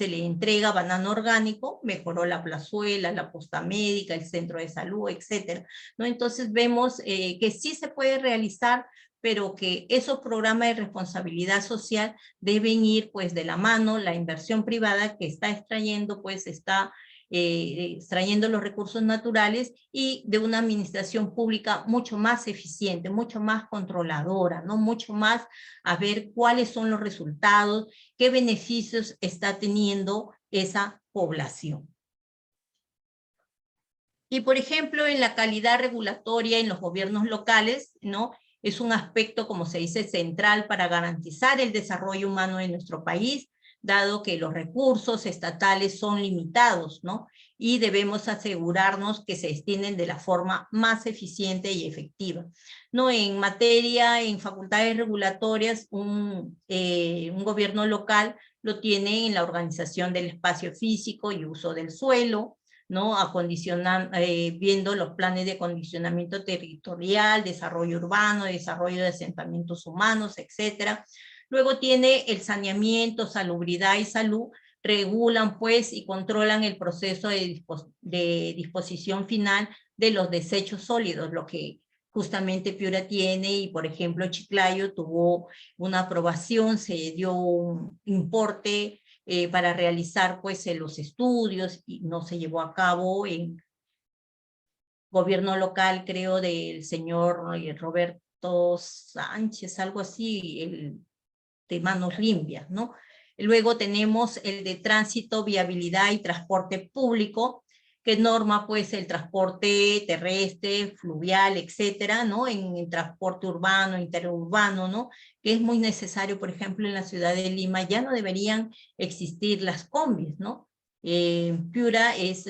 le entrega banano orgánico, mejoró la plazuela, la posta médica, el centro de salud, etcétera, ¿no? Entonces vemos que sí se puede realizar, pero que esos programas de responsabilidad social deben ir pues de la mano, la inversión privada que está extrayendo, pues está extrayendo los recursos naturales, y de una administración pública mucho más eficiente, mucho más controladora, ¿no? Mucho más a ver cuáles son los resultados, qué beneficios está teniendo esa población. Y por ejemplo, en la calidad regulatoria en los gobiernos locales, ¿no? Es un aspecto, como se dice, central para garantizar el desarrollo humano de nuestro país, dado que los recursos estatales son limitados, ¿no? Y debemos asegurarnos que se destinen de la forma más eficiente y efectiva, ¿no? En materia, en facultades regulatorias, un gobierno local lo tiene en la organización del espacio físico y uso del suelo, ¿no? Viendo los planes de acondicionamiento territorial, desarrollo urbano, desarrollo de asentamientos humanos, etcétera. Luego tiene el saneamiento, salubridad y salud, regulan pues y controlan el proceso de disposición final de los desechos sólidos, lo que justamente Piura tiene, y por ejemplo Chiclayo tuvo una aprobación, se dio un importe para realizar pues los estudios, y no se llevó a cabo en gobierno local, creo, del señor Roberto Sánchez, algo así, el de manos limpias, ¿no? Luego tenemos el de tránsito, viabilidad y transporte público, que norma pues el transporte terrestre, fluvial, etcétera, ¿no? En transporte urbano, interurbano, ¿no? Que es muy necesario, por ejemplo, en la ciudad de Lima ya no deberían existir las combis, ¿no? Piura es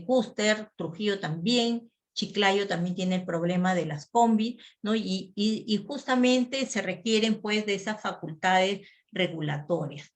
Cúster, Trujillo también, Chiclayo también tiene el problema de las combis, ¿no? Y justamente se requieren pues de esas facultades regulatorias.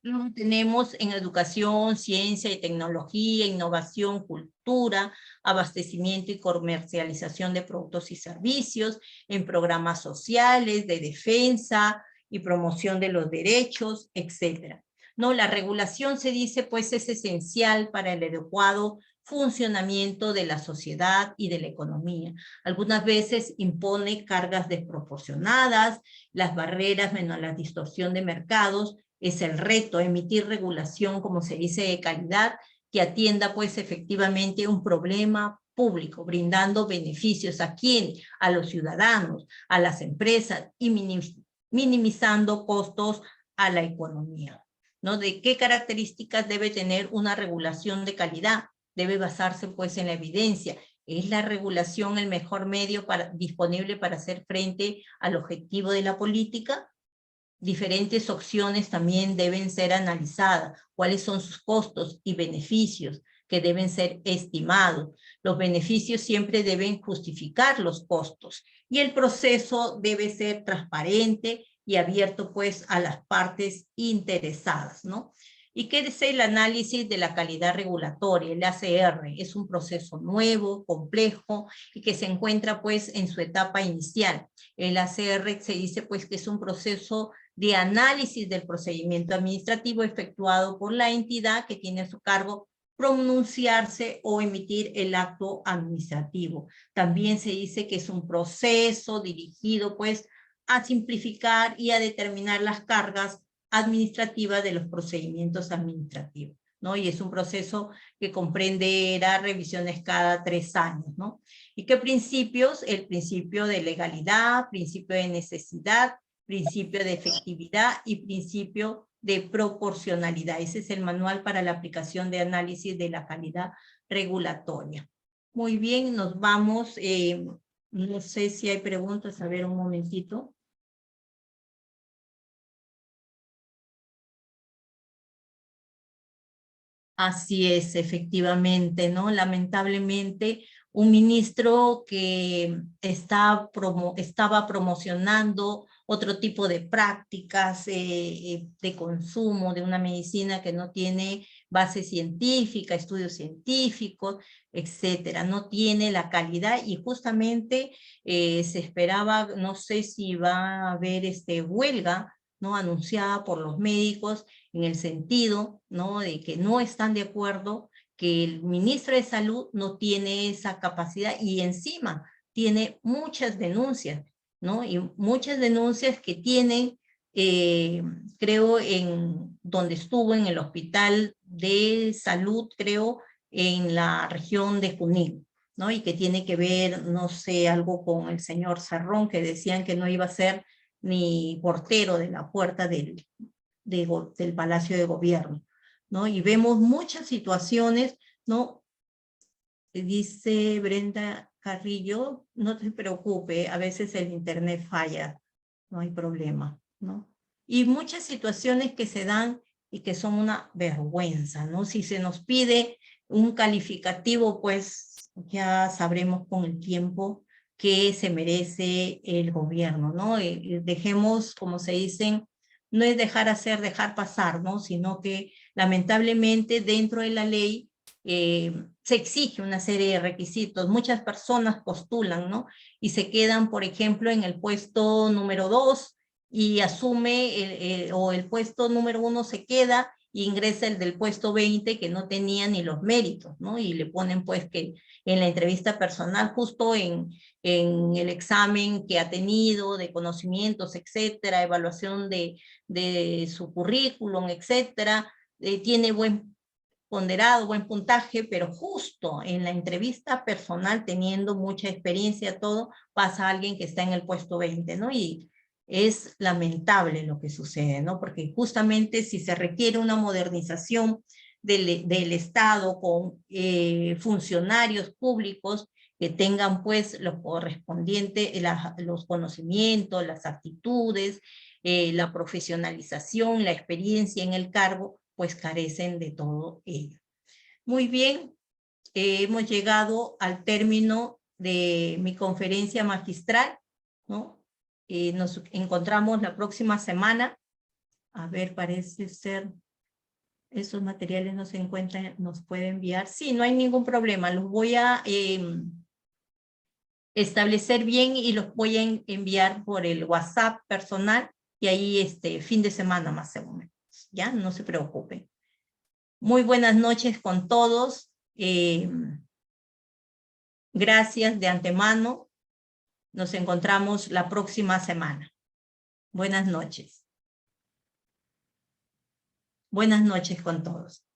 Luego tenemos en educación, ciencia y tecnología, innovación, cultura, abastecimiento y comercialización de productos y servicios, en programas sociales, de defensa y promoción de los derechos, etcétera. ¿No? La regulación, se dice, pues es esencial para el adecuado funcionamiento de la sociedad y de la economía. Algunas veces impone cargas desproporcionadas, las barreras menos la distorsión de mercados. Es el reto, emitir regulación, como se dice, de calidad, que atienda pues efectivamente un problema público, brindando beneficios a quién, a los ciudadanos, a las empresas, y minimizando costos a la economía, ¿no? ¿De qué características debe tener una regulación de calidad? Debe basarse pues en la evidencia. ¿Es la regulación el mejor medio disponible para hacer frente al objetivo de la política? Diferentes opciones también deben ser analizadas. ¿Cuáles son sus costos y beneficios que deben ser estimados? Los beneficios siempre deben justificar los costos, y el proceso debe ser transparente y abierto pues a las partes interesadas, ¿no? ¿Y qué es el análisis de la calidad regulatoria? El ACR es un proceso nuevo, complejo, y que se encuentra pues en su etapa inicial. El ACR se dice pues que es un proceso de análisis del procedimiento administrativo efectuado por la entidad que tiene a su cargo pronunciarse o emitir el acto administrativo. También se dice que es un proceso dirigido pues a simplificar y a determinar las cargas administrativas de los procedimientos administrativos, ¿no? Y es un proceso que comprenderá revisiones cada 3 años, ¿no? ¿Y qué principios? El principio de legalidad, principio de necesidad, principio de efectividad y principio de proporcionalidad. Ese es el manual para la aplicación de análisis de la calidad regulatoria. Muy bien, nos vamos. No sé si hay preguntas. A ver, un momentito. Así es, efectivamente, ¿no? Lamentablemente, un ministro que estaba promocionando otro tipo de prácticas de consumo de una medicina que no tiene base científica, estudios científicos, etcétera, no tiene la calidad, y justamente se esperaba, no sé si va a haber huelga, ¿no? Anunciada por los médicos, en el sentido, ¿no? De que no están de acuerdo, que el ministro de Salud no tiene esa capacidad, y encima tiene muchas denuncias, ¿no? Y muchas denuncias que tienen, creo, en donde estuvo en el Hospital de Salud, creo, en la región de Junín, ¿no? Y que tiene que ver, no sé, algo con el señor Cerrón, que decían que no iba a ser ni portero de la puerta del Palacio de Gobierno, ¿no? Y vemos muchas situaciones, ¿no? Dice Brenda Carrillo, no te preocupe, a veces el internet falla, no hay problema, ¿no? Y muchas situaciones que se dan y que son una vergüenza, ¿no? Si se nos pide un calificativo, pues ya sabremos con el tiempo que se merece el gobierno, ¿no? Dejemos, como se dicen, no es dejar hacer, dejar pasar, ¿no? Sino que lamentablemente dentro de la ley se exige una serie de requisitos. Muchas personas postulan, ¿no? Y se quedan, por ejemplo, en el puesto número 2 y asume, o el puesto número 1 se queda ingresa el del puesto 20 que no tenía ni los méritos, ¿no? Y le ponen pues que en la entrevista personal, justo en el examen que ha tenido de conocimientos, etcétera, evaluación de su currículum, etcétera, tiene buen ponderado, buen puntaje, pero justo en la entrevista personal, teniendo mucha experiencia, todo, pasa alguien que está en el puesto 20, ¿no? Y es lamentable lo que sucede, ¿no? Porque justamente si se requiere una modernización del Estado con funcionarios públicos que tengan pues lo correspondiente, los conocimientos, las actitudes, la profesionalización, la experiencia en el cargo, pues carecen de todo ello. Muy bien, hemos llegado al término de mi conferencia magistral, ¿no? Nos encontramos la próxima semana. A ver, parece ser, esos materiales no se encuentran, nos puede enviar. Sí, no hay ningún problema, los voy a establecer bien y los voy a enviar por el WhatsApp personal y ahí fin de semana más o menos. Ya, no se preocupen. Muy buenas noches con todos. Gracias de antemano. Nos encontramos la próxima semana. Buenas noches. Buenas noches con todos.